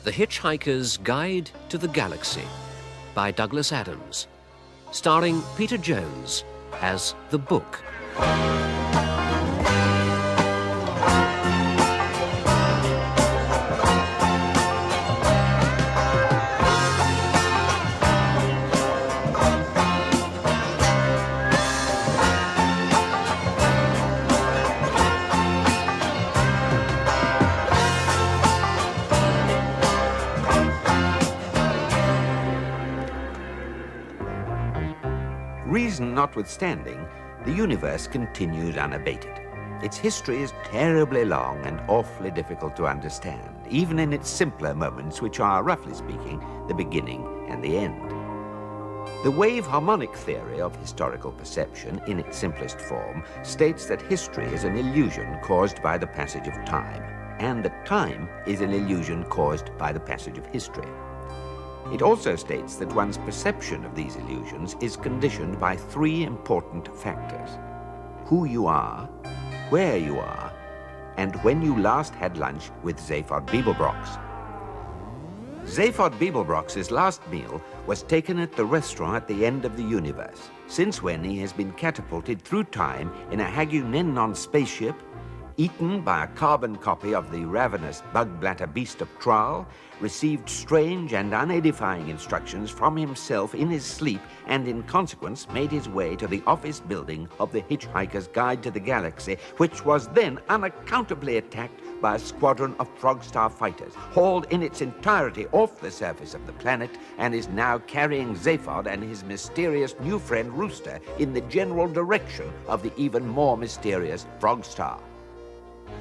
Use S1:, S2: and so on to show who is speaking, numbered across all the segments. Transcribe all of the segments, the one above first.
S1: The Hitchhiker's Guide to the Galaxy by Douglas Adams, starring Peter Jones as the Book.
S2: Reason notwithstanding, the universe continues unabated. Its history is terribly long and awfully difficult to understand, even in its simpler moments, which are, roughly speaking, the beginning and the end. The wave harmonic theory of historical perception, in its simplest form, states that history is an illusion caused by the passage of time, and that time is an illusion caused by the passage of history. It also states that one's perception of these illusions is conditioned by three important factors: who you are, where you are, and when you last had lunch with Zaphod Beeblebrox. Zaphod Beeblebrox's last meal was taken at the restaurant at the end of the universe, since when he has been catapulted through time in a Hagunenon spaceship, eaten by a carbon copy of the ravenous bug-blatter beast of Tral, received strange and unedifying instructions from himself in his sleep, and in consequence made his way to the office building of the Hitchhiker's Guide to the Galaxy, which was then unaccountably attacked by a squadron of Frogstar fighters, hauled in its entirety off the surface of the planet, and is now carrying Zaphod and his mysterious new friend Rooster in the general direction of the even more mysterious Frogstar.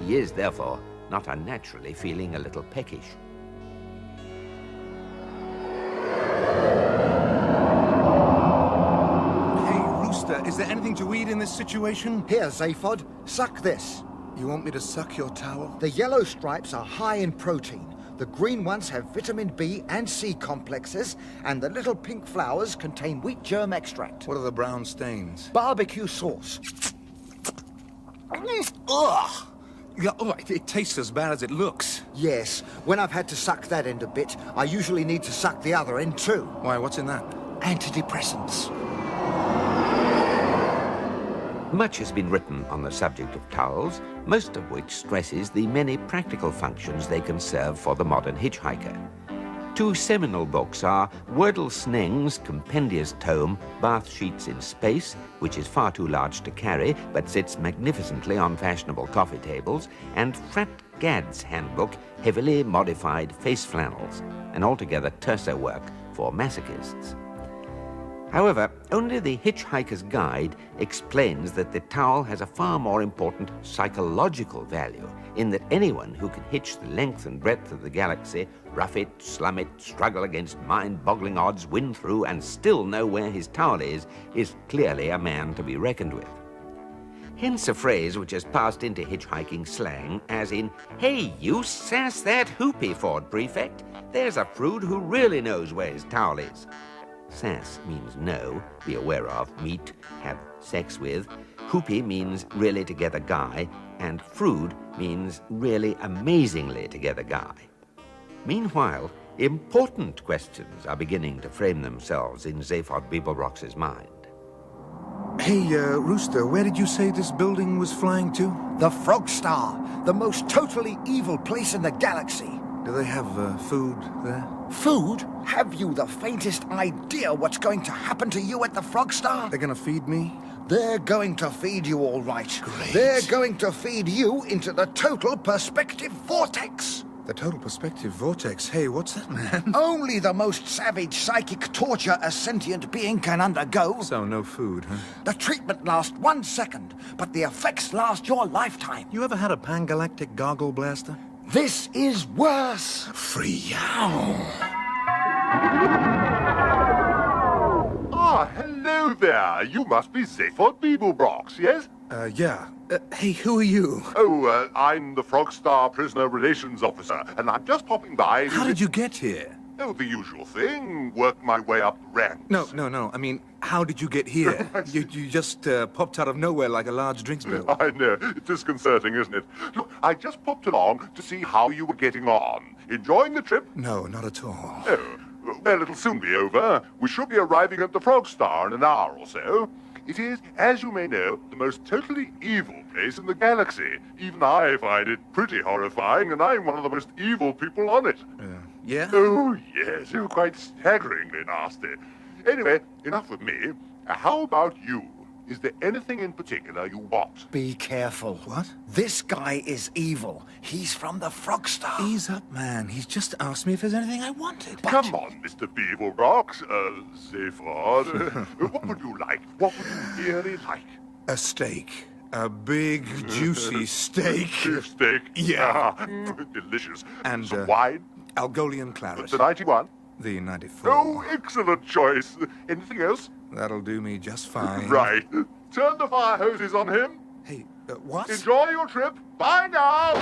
S2: He is, therefore, not unnaturally feeling a little peckish.
S3: Hey, Rooster, is there anything to eat in this situation?
S4: Here, Zaphod, suck this.
S3: You want me to suck your towel?
S4: The yellow stripes are high in protein. The green ones have vitamin B and C complexes, and the little pink flowers contain wheat germ extract.
S3: What are the brown stains?
S4: Barbecue sauce.
S3: Ugh! Yeah, all right, it tastes as bad as it looks.
S4: Yes, when I've had to suck that end a bit, I usually need to suck the other end too.
S3: Why, what's in that?
S4: Antidepressants.
S2: Much has been written on the subject of towels, most of which stresses the many practical functions they can serve for the modern hitchhiker. Two seminal books are Wordle Sneng's compendious tome, Bath Sheets in Space, which is far too large to carry, but sits magnificently on fashionable coffee tables, and Frat Gad's handbook, Heavily Modified Face Flannels, an altogether terser work for masochists. However, only the Hitchhiker's Guide explains that the towel has a far more important psychological value, in that anyone who can hitch the length and breadth of the galaxy, rough it, slum it, struggle against mind-boggling odds, win through, and still know where his towel is clearly a man to be reckoned with. Hence a phrase which has passed into hitchhiking slang, as in, "Hey, you sass that hoopy, Ford Prefect. There's a prude who really knows where his towel is." Sass means know, be aware of, meet, have sex with. Hoopy means really together guy, and frood means really amazingly together guy. Meanwhile, important questions are beginning to frame themselves in Zaphod Beeblebrox's mind.
S3: Hey, Rooster, where did you say this building was flying to?
S4: The Frogstar, the most totally evil place in the galaxy.
S3: Do they have, food there?
S4: Food? Have you the faintest idea what's going to happen to you at the Frogstar?
S3: They're gonna feed me?
S4: They're going to feed you all right.
S3: Great.
S4: They're going to feed you into the total perspective vortex.
S3: The total perspective vortex. Hey, what's that, man?
S4: Only the most savage psychic torture a sentient being can undergo.
S3: So, no food, huh?
S4: The treatment lasts 1 second, but the effects last your lifetime.
S3: You ever had a pangalactic goggle blaster?
S4: This is worse.
S3: Free-yow!
S5: Ah, hello there. You must be Zaphod Beeblebrox, yes?
S3: Yeah. Hey, who are you?
S5: Oh, I'm the Frogstar Prisoner Relations Officer, and I'm just popping by...
S3: How did you get here?
S5: Oh, the usual thing. Work my way up the ranks.
S3: No. I mean, how did you get here? you just popped out of nowhere like a large drinks barrel.
S5: I know. It's disconcerting, isn't it? Look, I just popped along to see how you were getting on. Enjoying the trip?
S3: No, not at all.
S5: Oh, well, it'll soon be over. We should be arriving at the Frog Star in an hour or so. It is, as you may know, the most totally evil place in the galaxy. Even I find it pretty horrifying, and I'm one of the most evil people on it.
S3: Yeah?
S5: Oh, yes, you're quite staggeringly nasty. Anyway, enough of me. How about you? Is there anything in particular you want?
S4: Be careful.
S3: What?
S4: This guy is evil. He's from the Frog Star.
S3: Ease up, man. He's just asked me if there's anything I wanted.
S5: Come on, Mr. Beeblebrox. Zephyr. What would you like? What would you really like?
S3: A steak. A big, juicy steak.
S5: Beefsteak.
S3: Yeah.
S5: Delicious.
S3: And,
S5: some wine?
S3: Algolian claret.
S5: The 91?
S3: The 94.
S5: Oh, excellent choice. Anything else?
S3: That'll do me just fine.
S5: Right. Turn the fire hoses on him.
S3: Hey, what?
S5: Enjoy your trip. Bye now.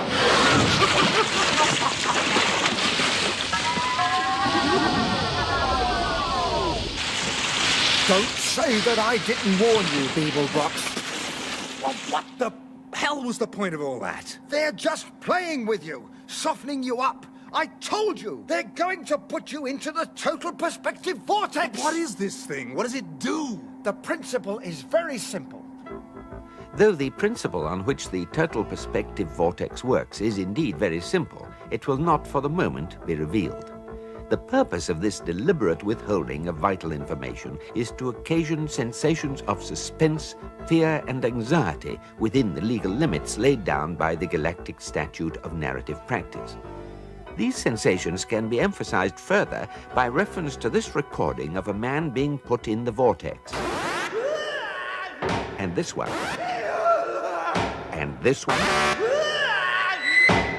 S4: Don't say that I didn't warn you, Beeblebrox.
S3: What the hell was the point of all that?
S4: They're just playing with you, softening you up. I told you, they're going to put you into the total perspective vortex.
S3: What is this thing? What does it do?
S4: The principle is very simple.
S2: Though the principle on which the total perspective vortex works is indeed very simple, it will not for the moment be revealed. The purpose of this deliberate withholding of vital information is to occasion sensations of suspense, fear, and anxiety within the legal limits laid down by the Galactic Statute of Narrative Practice. These sensations can be emphasized further by reference to this recording of a man being put in the vortex. And this one. And this one.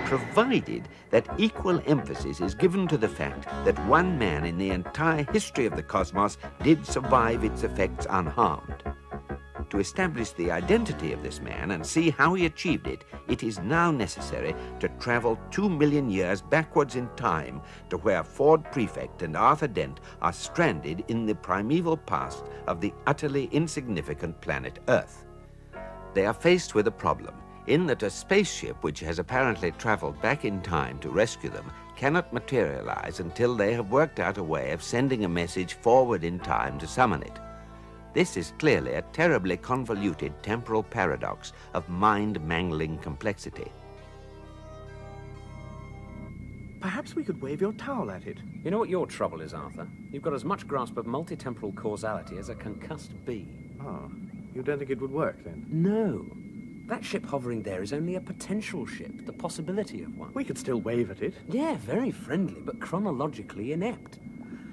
S2: Provided that equal emphasis is given to the fact that one man in the entire history of the cosmos did survive its effects unharmed. To establish the identity of this man and see how he achieved it, it is now necessary to travel 2 million years backwards in time to where Ford Prefect and Arthur Dent are stranded in the primeval past of the utterly insignificant planet Earth. They are faced with a problem, in that a spaceship which has apparently traveled back in time to rescue them cannot materialize until they have worked out a way of sending a message forward in time to summon it. This is clearly a terribly convoluted temporal paradox of mind-mangling complexity.
S6: Perhaps we could wave your towel at it.
S1: You know what your trouble is, Arthur? You've got as much grasp of multi-temporal causality as a concussed bee.
S6: Oh, you don't think it would work, then?
S1: No. That ship hovering there is only a potential ship, the possibility of one.
S6: We could still wave at it.
S1: Yeah, very friendly, but chronologically inept.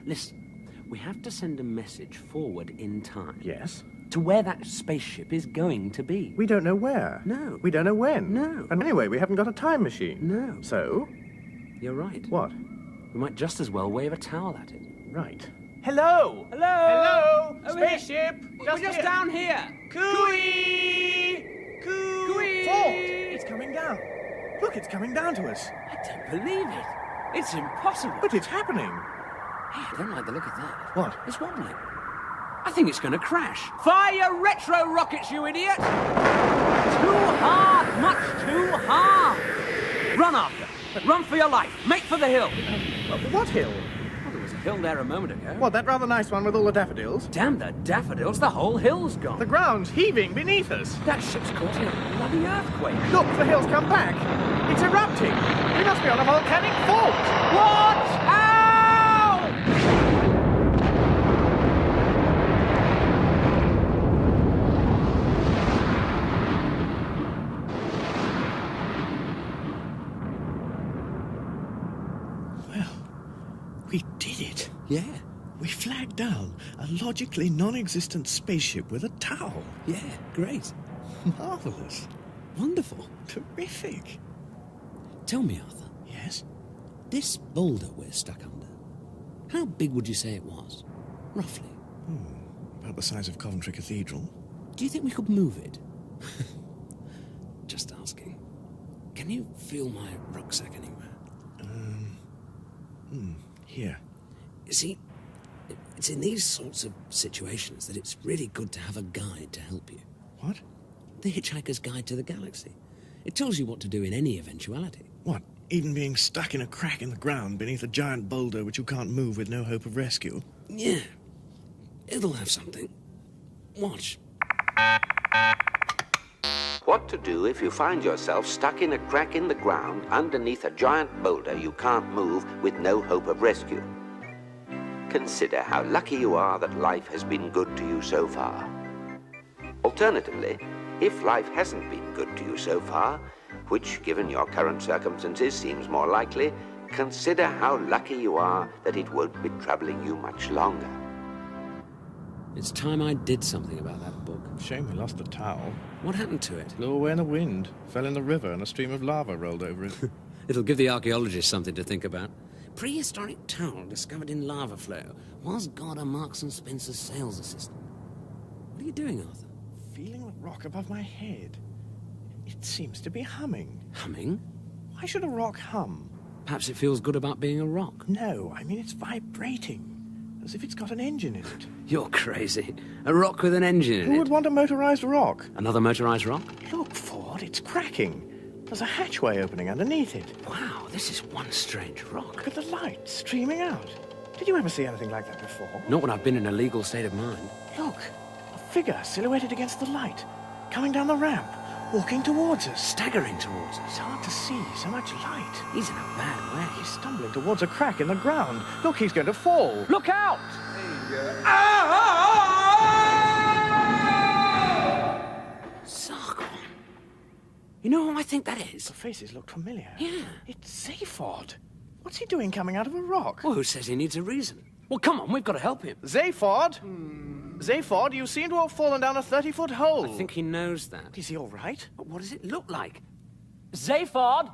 S1: Listen, we have to send a message forward in time.
S6: Yes?
S1: To where that spaceship is going to be.
S6: We don't know where.
S1: No.
S6: We don't know when.
S1: No.
S6: And anyway, we haven't got a time machine.
S1: No.
S6: So?
S1: You're right.
S6: What?
S1: We might just as well wave a towel at it.
S6: Right. Hello!
S7: Hello!
S6: Hello!
S7: Over
S6: Spaceship!
S7: We're just down here.
S6: Cooey!
S7: Cooey!
S6: Ford! It's coming down. Look, it's coming down to us.
S7: I don't believe it. It's impossible.
S6: But it's happening.
S1: Hey, I don't like the look of that.
S6: What?
S1: It's wobbling. I think it's going to crash.
S7: Fire your retro rockets, you idiot! Too hard, much too hard. Run, Arthur. Run for your life. Make for the hill.
S6: What hill?
S1: Well, there was a hill there a moment ago.
S6: What, that rather nice one with all the daffodils?
S1: Damn the daffodils, the whole hill's gone.
S6: The ground's heaving beneath us.
S1: That ship's caught in a bloody earthquake.
S6: Look, the hill's come back. It's erupting. We must be on a volcanic fault.
S7: Watch out!
S8: We did it.
S1: Yeah,
S8: We flagged down a logically non-existent spaceship with a towel.
S1: yeah, great.
S8: Marvelous.
S1: Wonderful.
S8: Terrific.
S1: Tell me, Arthur,
S8: Yes?
S1: this boulder we're stuck under, how big would you say it was? Roughly.
S8: About the size of Coventry Cathedral.
S1: Do you think we could move it? Just asking. Can you feel my rucksack anywhere?
S8: Here.
S1: You see, it's in these sorts of situations that it's really good to have a guide to help you.
S8: What?
S1: The Hitchhiker's Guide to the Galaxy. It tells you what to do in any eventuality.
S8: What? Even being stuck in a crack in the ground beneath a giant boulder which you can't move with no hope of rescue?
S1: Yeah. It'll have something. Watch.
S2: What to do if you find yourself stuck in a crack in the ground underneath a giant boulder you can't move with no hope of rescue. Consider how lucky you are that life has been good to you so far. Alternatively, if life hasn't been good to you so far, which, given your current circumstances, seems more likely, consider how lucky you are that it won't be troubling you much longer.
S1: It's time I did something about that book.
S8: Shame we lost the towel.
S1: What happened to it?
S8: Blew away in the wind. Fell in the river and a stream of lava rolled over it.
S1: It'll give the archaeologists something to think about. Prehistoric towel discovered in lava flow. Was God a Marks and Spencer sales assistant? What are you doing, Arthur?
S8: Feeling the rock above my head. It seems to be humming.
S1: Humming?
S8: Why should a rock hum?
S1: Perhaps it feels good about being a rock.
S8: No, I mean it's vibrating. As if it's got an engine in it.
S1: You're crazy. A rock with an engine in
S8: Who
S1: it.
S8: would want a motorized rock?
S1: Another motorized rock?
S8: Look, Ford, it's cracking. There's a hatchway opening underneath it.
S1: Wow, this is one strange rock.
S8: With the light streaming out. Did you ever see anything like that before?
S1: Not when I've been in a legal state of mind.
S8: Look, a figure silhouetted against the light. Coming down the ramp. Walking towards us.
S1: Staggering towards
S8: It's
S1: us.
S8: hard to see, so much light.
S1: He's in a bad way.
S8: He's stumbling towards a crack in the ground. Look, he's going to fall.
S7: Look out!
S1: Sargon. You know who I think that is?
S8: The faces look familiar.
S1: Yeah.
S8: It's Zaphod. What's he doing coming out of a rock?
S1: Well, who says he needs a reason? Well, come on, we've got to help him.
S8: Zaphod? Zaphod, you seem to have fallen down a 30-foot hole.
S1: I think he knows that.
S8: Is he all right?
S1: But what does it look like?
S7: Zaphod?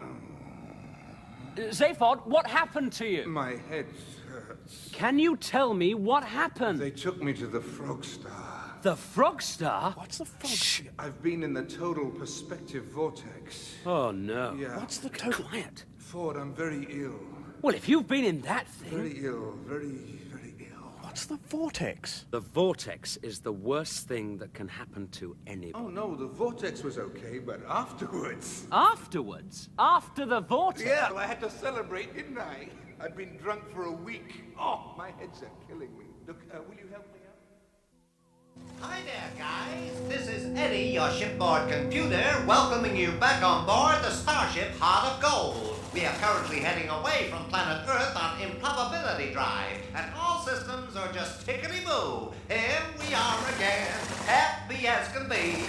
S7: Zaphod, what happened to you?
S3: My head hurts.
S7: Can you tell me what happened?
S3: They took me to the Frog Star.
S7: The Frog Star?
S8: What's the frog?
S1: Shh.
S3: I've been in the total perspective vortex.
S7: Oh, no.
S3: Yeah.
S8: What's the total?
S1: Quiet.
S3: Ford, I'm very ill.
S7: Well, if you've been in that thing...
S3: Very ill. Very, very ill.
S8: What's the vortex?
S1: The vortex is the worst thing that can happen to anybody.
S3: Oh, no, the vortex was okay, but afterwards...
S7: Afterwards? After the vortex?
S3: Yeah, well, I had to celebrate, didn't I? I'd been drunk for a week. Oh, my heads are killing me. Look, will you help me out?
S9: Hi there, guys. This is Eddie, your shipboard computer, welcoming you back on board the starship Heart of Gold. We are currently heading away from planet Earth on improbability drive, and all systems are just tickety-boo. Here we are again, happy as can be.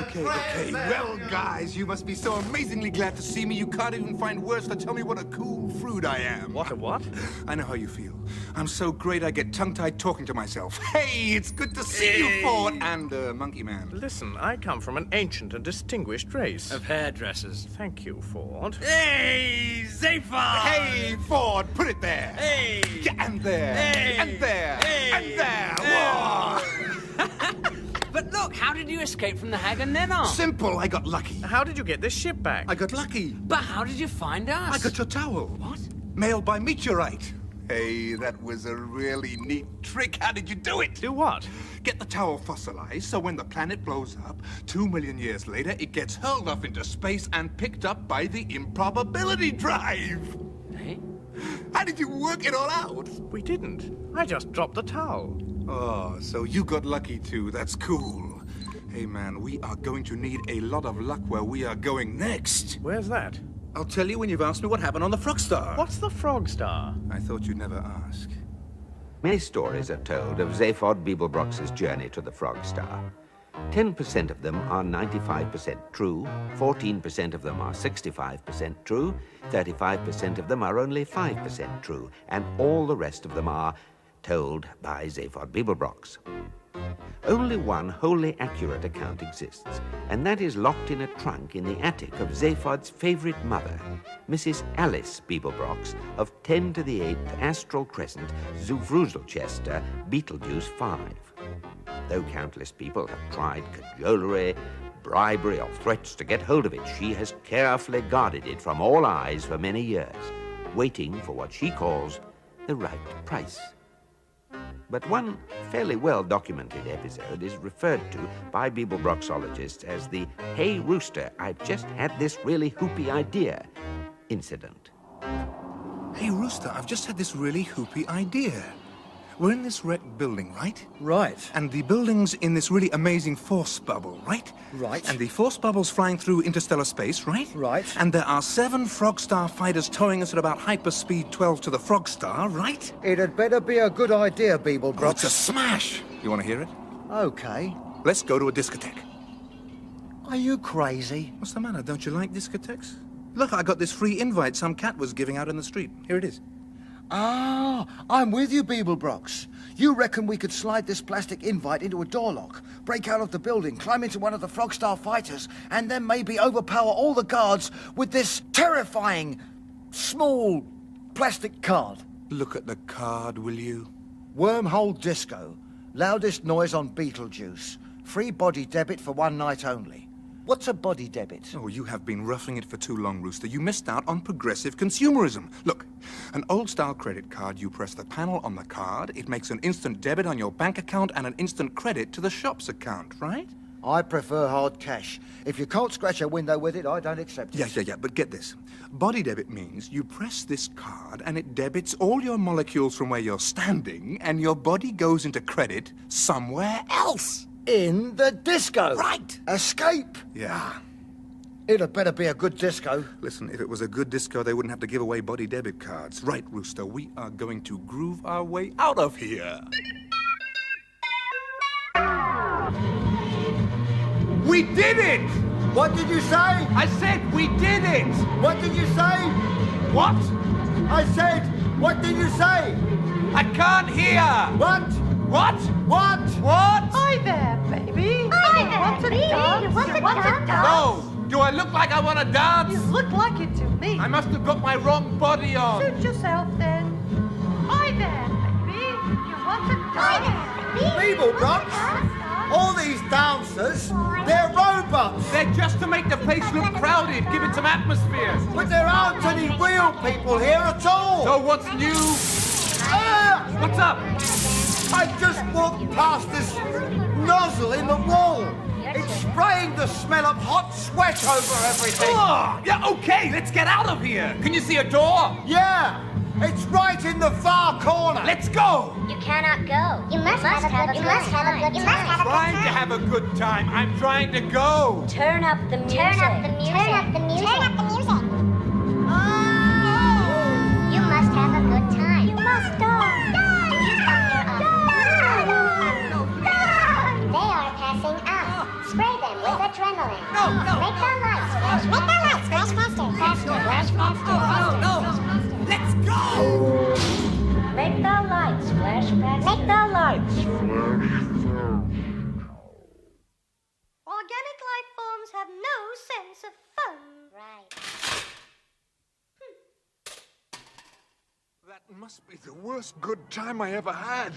S3: Okay. Well, guys, you must be so amazingly glad to see me, you can't even find words to tell me what a cool fruit I am.
S8: What a what?
S3: I know how you feel. I'm so great I get tongue-tied talking to myself. Hey, it's good to see you, Ford, and Monkey Man.
S8: Listen, I come from an ancient and distinguished race.
S1: Of hairdressers.
S8: Thank you, Ford.
S1: Hey, Zaphod!
S3: Hey, Ford, put it there.
S1: Hey!
S3: Yeah, and there.
S1: Hey!
S3: And there.
S1: Hey!
S3: And there. Whoa!
S1: But look, how did you escape from the hag and Nennar?
S3: Simple, I got lucky.
S8: How did you get this ship back?
S3: I got lucky.
S1: But how did you find us?
S3: I got your towel.
S1: What?
S3: Mailed by meteorite. Hey, that was a really neat trick. How did you do it?
S8: Do what?
S3: Get the towel fossilized, so when the planet blows up, 2 million years later, it gets hurled off into space and picked up by the improbability drive.
S1: Hey?
S3: How did you work it all out?
S8: We didn't. I just dropped the towel.
S3: Oh, so you got lucky too. That's cool. Hey, man, we are going to need a lot of luck where we are going next.
S8: Where's that?
S3: I'll tell you when you've asked me what happened on the Frog Star.
S8: What's the Frog Star?
S3: I thought you'd never ask.
S2: Many stories are told of Zaphod Beeblebrox's journey to the Frog Star. 10% of them are 95% true, 14% of them are 65% true, 35% of them are only 5% true, and all the rest of them are told by Zaphod Beeblebrox. Only one wholly accurate account exists, and that is locked in a trunk in the attic of Zaphod's favorite mother, Mrs. Alice Beeblebrox of 10 to the 8th Astral Crescent, Zufruzelchester, Beetlejuice 5. Though countless people have tried cajolery, bribery, or threats to get hold of it, she has carefully guarded it from all eyes for many years, waiting for what she calls the right price. But one fairly well-documented episode is referred to by Beeblebroxologists as the "Hey Rooster, I've just had this really hoopy idea" incident.
S3: Hey, Rooster, I've just had this really hoopy idea. We're in this wrecked building, right?
S4: Right.
S3: And the building's in this really amazing force bubble, right?
S4: Right.
S3: And the force bubble's flying through interstellar space, right?
S4: Right.
S3: And there are 7 Frog Star fighters towing us at about hyperspeed 12 to the Frog Star, right?
S4: It had better be a good idea,
S3: Oh,
S4: Beeblebrox.
S3: it's a smash! You want to hear it?
S4: Okay.
S3: Let's go to a discotheque.
S4: Are you crazy?
S3: What's the matter? Don't you like discotheques? Look, I got this free invite some cat was giving out in the street. Here it is.
S4: Ah, I'm with you, Beeblebrox. You reckon we could slide this plastic invite into a door lock, break out of the building, climb into one of the Frog Star fighters, and then maybe overpower all the guards with this terrifying, small, plastic card?
S3: Look at the card, will you?
S4: Wormhole Disco. Loudest noise on Beetlejuice. Free body debit for one night only. What's a body debit?
S3: Oh, you have been roughing it for too long, Rooster. You missed out on progressive consumerism. Look, an old-style credit card, you press the panel on the card, it makes an instant debit on your bank account and an instant credit to the shop's account, right?
S4: I prefer hard cash. If you can't scratch a window with it, I don't accept it.
S3: Yeah, but get this. Body debit means you press this card and it debits all your molecules from where you're standing and your body goes into credit somewhere else.
S4: In the disco.
S3: Right.
S4: Escape.
S3: Yeah.
S4: It had better be a good disco.
S3: Listen, if it was a good disco, they wouldn't have to give away body debit cards. Right, Rooster, we are going to groove our way out of here. We did it!
S4: What did you say?
S7: I said we did it!
S4: What did you say?
S7: What?
S4: I said, what did you say?
S7: I can't hear!
S4: What?
S7: What?
S4: What?
S7: What?
S6: Hi there, baby.
S10: Hi there, baby. You want to dance?
S7: No! Do I look like I want to dance?
S6: You look like it to me.
S7: I must have got my wrong body on.
S6: Suit yourself then. Hi there, baby. You want to dance?
S4: Beeblebrox? All these dancers, they're robots.
S7: They're just to make the place look crowded, give it some atmosphere.
S4: But there aren't any real people here at all.
S7: So what's new? What's up?
S4: I just walked past this nozzle in the wall. It's spraying the smell of hot sweat over everything.
S7: Oh, yeah, okay, let's get out of here. Can you see a door?
S4: Yeah, it's right in the far corner.
S7: Let's go.
S10: You cannot go. You must have a good time. You must have a good
S7: Trying to
S10: time.
S7: have a good time. I'm trying to go.
S10: Turn up the music. Turn up the music. Turn up the music. Turn up the music. Oh! You must have a good time. You must go. They are passing up. Spray them with adrenaline.
S7: No.
S10: Make the lights flash. Make the lights flash faster. Faster. Flash faster.
S7: No. Let's go.
S10: Make the lights flash faster. Make the lights.
S11: Organic life forms have no sense of fun.
S10: Right.
S3: That must be the worst good time I ever had.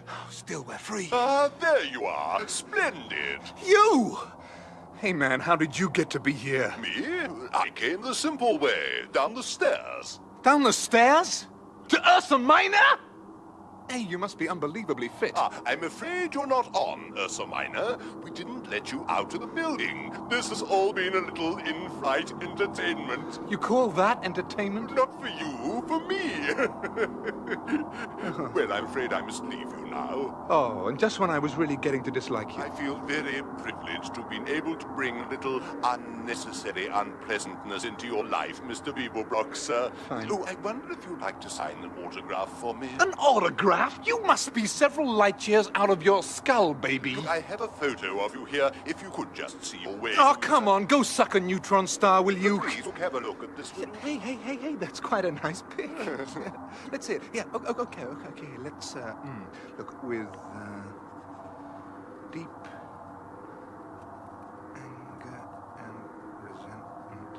S3: Oh, still, we're free.
S5: There you are. Splendid.
S3: You! Hey, man, how did you get to be here?
S5: Me? I came the simple way, down the stairs.
S3: Down the stairs? To Ursa Minor? Hey, you must be unbelievably fit.
S5: I'm afraid you're not on, Ursa Minor. We didn't let you out of the building. This has all been a little in-flight entertainment.
S3: You call that entertainment?
S5: Not for you, for me. Well, I'm afraid I must leave you now.
S3: Oh, and just when I was really getting to dislike you.
S5: I feel very privileged to have been able to bring a little unnecessary unpleasantness into your life, Mr. Beeblebrox.
S3: Fine.
S5: Oh, I wonder if you'd like to sign an autograph for me.
S3: An autograph? You must be several light years out of your skull, baby.
S5: Look, I have a photo of you here, if you could just see your way.
S3: Oh, come on, go suck a neutron star, will you?
S5: Please, look, have a look at this one.
S3: Hey, that's quite a nice pic. Let's see it. Yeah, okay. Let's, look, with, deep anger and resentment.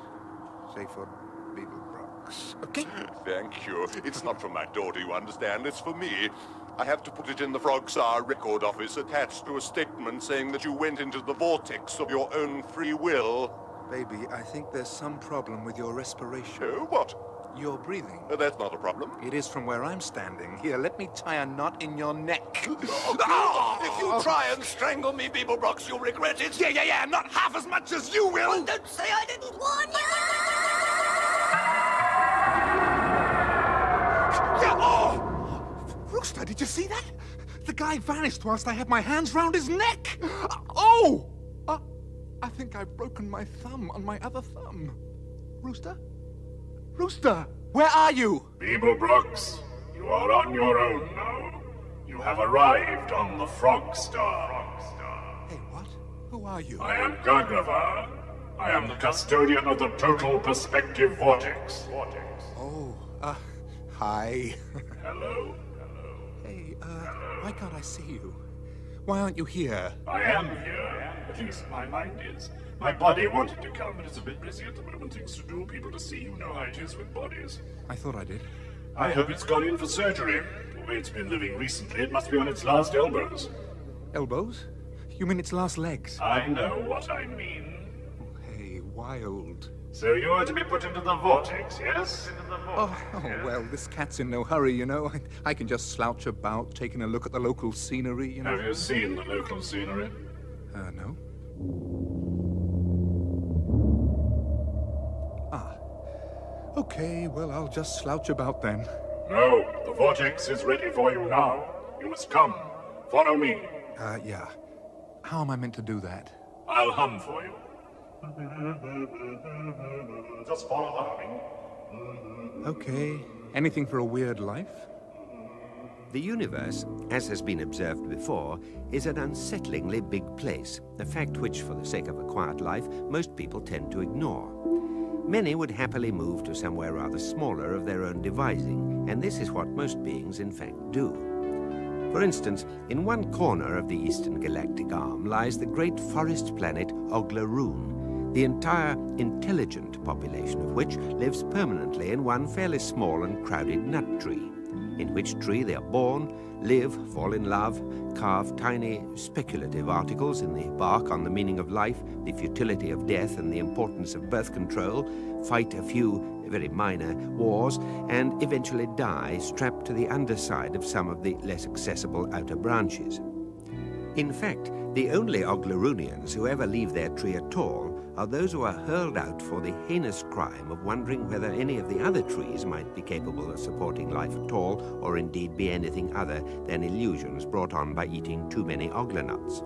S3: Say for Beeblebrox. Okay?
S5: Thank you. It's not for my daughter, you understand. It's for me. I have to put it in the Frog Star record office attached to a statement saying that you went into the vortex of your own free will.
S3: Baby, I think there's some problem with your respiration.
S5: Oh, what?
S3: You're breathing.
S5: That's not a problem.
S3: It is from where I'm standing. Here, let me tie a knot in your neck.
S5: If you try and strangle me, Beeblebrox, you'll regret it.
S3: Yeah, not half as much as you will.
S10: Don't say I didn't warn you!
S3: Yeah, Rooster, did you see that? The guy vanished whilst I had my hands round his neck. I think I've broken my thumb on my other thumb. Rooster? Rooster, where are you?
S12: Beeblebrox, you are on your own now. You have arrived on the Frog Star.
S3: Hey, what? Who are you?
S12: I am Gargavar. I am the custodian of the Total Perspective Vortex.
S3: Hi.
S12: Hello.
S3: Hey, why can't I see you? Why aren't you here?
S12: I am here. At least my mind is. My body wanted to come, but it's a bit busy at the moment. Things to do, people to see. You know how it is with bodies.
S3: I thought I did.
S12: I hope it's gone in for surgery. The way it's been living recently, it must be on its last elbows.
S3: Elbows? You mean its last legs?
S12: I know what I mean.
S3: Hey, wild.
S12: So you are to be put into the vortex, yes?
S3: Well, this cat's in no hurry, you know. I can just slouch about, taking a look at the local scenery, you know.
S12: Have you seen the local scenery?
S3: No. Okay, well, I'll just slouch about then.
S12: No, the vortex is ready for you now. You must come. Follow me.
S3: Yeah. How am I meant to do that?
S12: I'll hum for you. Just follow the humming.
S3: Okay. Anything for a weird life?
S2: The universe, as has been observed before, is an unsettlingly big place, a fact which, for the sake of a quiet life, most people tend to ignore. Many would happily move to somewhere rather smaller of their own devising, and this is what most beings in fact do. For instance, in one corner of the eastern galactic arm lies the great forest planet Oglaroon, the entire intelligent population of which lives permanently in one fairly small and crowded nut tree, in which tree they are born, live, fall in love, carve tiny speculative articles in the bark on the meaning of life, the futility of death, and the importance of birth control, fight a few very minor wars, and eventually die strapped to the underside of some of the less accessible outer branches. In fact, the only Oglaroonians who ever leave their tree at all are those who are hurled out for the heinous crime of wondering whether any of the other trees might be capable of supporting life at all, or indeed be anything other than illusions brought on by eating too many oglanuts.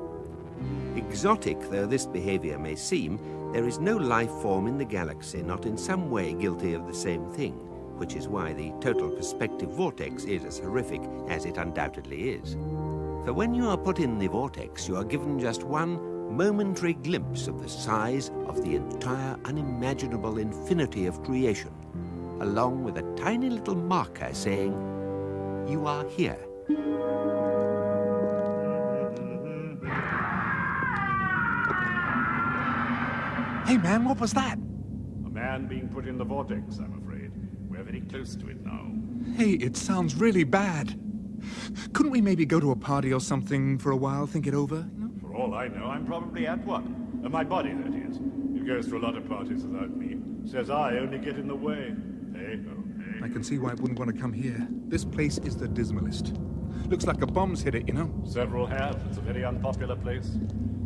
S2: Exotic though this behavior may seem, there is no life form in the galaxy not in some way guilty of the same thing, which is why the Total Perspective Vortex is as horrific as it undoubtedly is. For when you are put in the vortex, you are given just one momentary glimpse of the size of the entire unimaginable infinity of creation, along with a tiny little marker saying, "You are here."
S3: Hey, man, what was that?
S12: A man being put in the vortex, I'm afraid. We're very close to it now.
S3: Hey, it sounds really bad. Couldn't we maybe go to a party or something for a while, think it over? No?
S12: For all I know, I'm probably at one. My body, that is. It goes to a lot of parties without me. Says I only get in the way. Hey, oh, hey.
S3: I can see why it wouldn't want to come here. This place is the dismalest. Looks like a bomb's hit it, you know?
S12: Several have. It's a very unpopular place.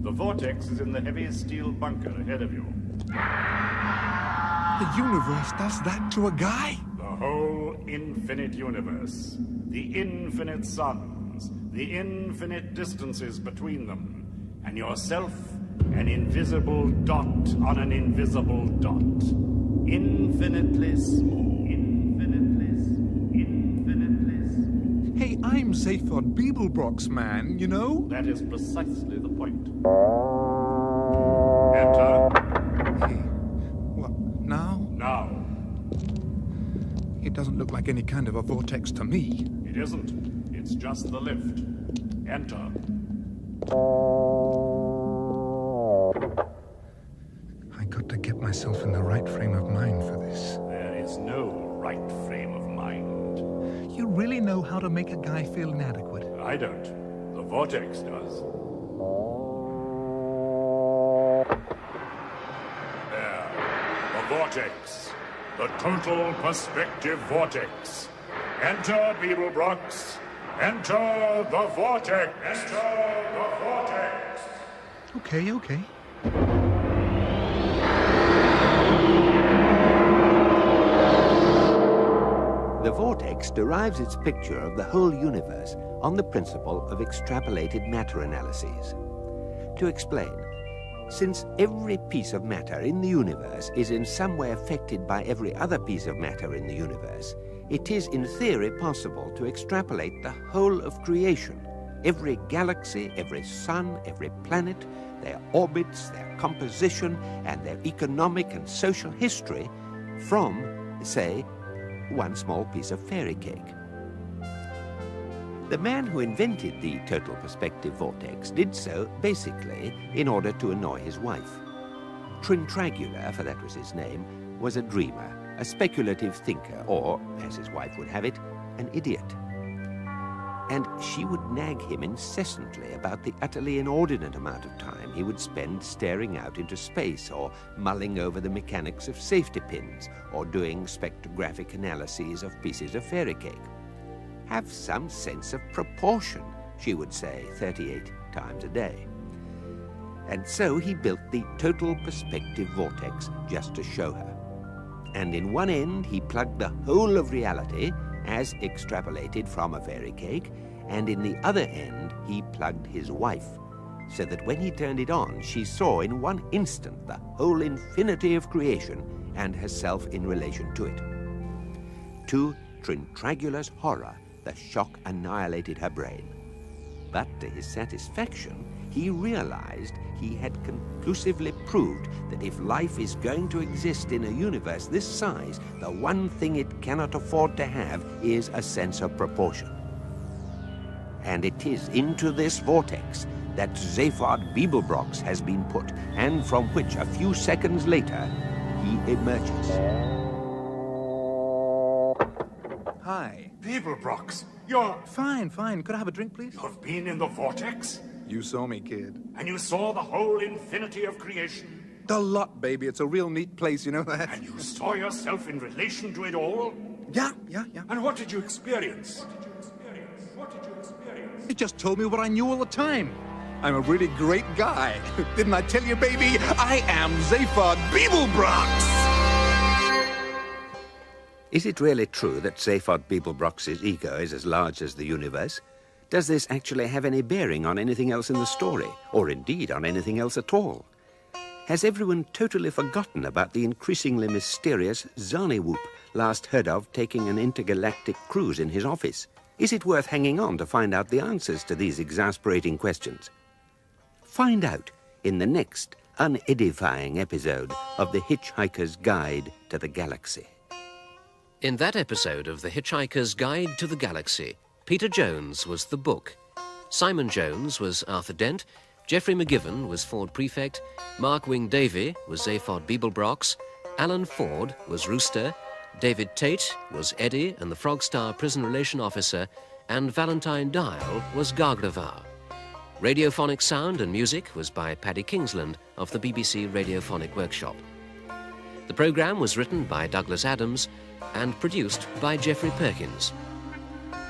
S12: The vortex is in the heavy steel bunker ahead of you.
S3: The universe does that to a guy?
S12: The whole infinite universe. The infinite suns. The infinite distances between them. And yourself, an invisible dot on an invisible dot. Infinitely small. Infinitely small. Infinitely small.
S3: Hey, I'm Zaphod Beeblebrox, man, you know?
S12: That is precisely the point. Enter.
S3: Hey, what, now?
S12: Now.
S3: It doesn't look like any kind of a vortex to me.
S12: It isn't. It's just the lift. Enter.
S3: I got to get myself in the right frame of mind for this.
S12: There is no right frame of mind.
S3: You really know how to make a guy feel inadequate?
S12: I don't. The vortex does. There. The vortex. the total perspective vortex. Enter, Beeblebrox. Enter the vortex. Enter the vortex.
S3: Okay.
S2: The vortex derives its picture of the whole universe on the principle of extrapolated matter analyses. To explain, since every piece of matter in the universe is in some way affected by every other piece of matter in the universe, it is in theory possible to extrapolate the whole of creation, every galaxy, every sun, every planet, their orbits, their composition, and their economic and social history from, say, one small piece of fairy cake. The man who invented the total perspective vortex did so, basically, in order to annoy his wife. Trintragula, for that was his name, was a dreamer, a speculative thinker, or, as his wife would have it, an idiot. And she would nag him incessantly about the utterly inordinate amount of time he would spend staring out into space, or mulling over the mechanics of safety pins, or doing spectrographic analyses of pieces of fairy cake. Have some sense of proportion, she would say 38 times a day. And so he built the total perspective vortex just to show her. And in one end he plugged the whole of reality, as extrapolated from a fairy cake, and in the other end he plugged his wife, so that when he turned it on, she saw in one instant the whole infinity of creation and herself in relation to it. To Trintragula's horror, the shock annihilated her brain. But to his satisfaction, he realized he had conclusively proved that if life is going to exist in a universe this size, the one thing it cannot afford to have is a sense of proportion. And it is into this vortex that Zaphod Beeblebrox has been put, and from which a few seconds later he emerges.
S3: Hi.
S12: Beeblebrox, you're...
S3: Fine. Could I have a drink, please?
S12: You've been in the vortex?
S3: You saw me, kid.
S12: And you saw the whole infinity of creation?
S3: The lot, baby. It's a real neat place, you know that?
S12: And you saw yourself in relation to it all?
S3: Yeah.
S12: And what did you experience?
S3: It just told me what I knew all the time. I'm a really great guy. Didn't I tell you, baby? I am Zaphod Beeblebrox!
S2: Is it really true that Zaphod Beeblebrox's ego is as large as the universe? Does this actually have any bearing on anything else in the story, or indeed on anything else at all? Has everyone totally forgotten about the increasingly mysterious Zarniwoop, last heard of taking an intergalactic cruise in his office? Is it worth hanging on to find out the answers to these exasperating questions? Find out in the next unedifying episode of The Hitchhiker's Guide to the Galaxy.
S13: In that episode of The Hitchhiker's Guide to the Galaxy, Peter Jones was the book, Simon Jones was Arthur Dent, Geoffrey McGiven was Ford Prefect, Mark Wing Davey was Zaphod Beeblebrox, Alan Ford was Rooster, David Tate was Eddie and the Frogstar Prison Relation Officer, and Valentine Dial was Gargravar. Radiophonic sound and music was by Paddy Kingsland of the BBC Radiophonic Workshop. The programme was written by Douglas Adams and produced by Geoffrey Perkins.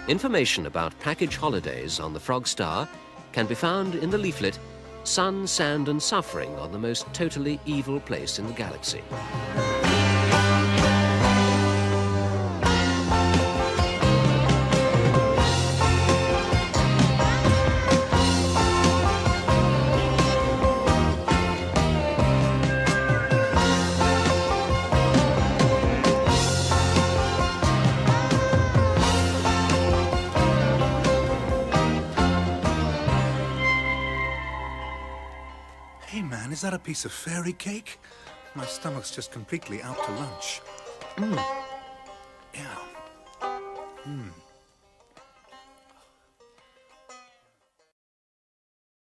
S13: Information about package holidays on the Frogstar can be found in the leaflet Sun, Sand and Suffering on the Most Totally Evil Place in the Galaxy.
S3: Hey, man, is that a piece of fairy cake? My stomach's just completely out to lunch. Yeah.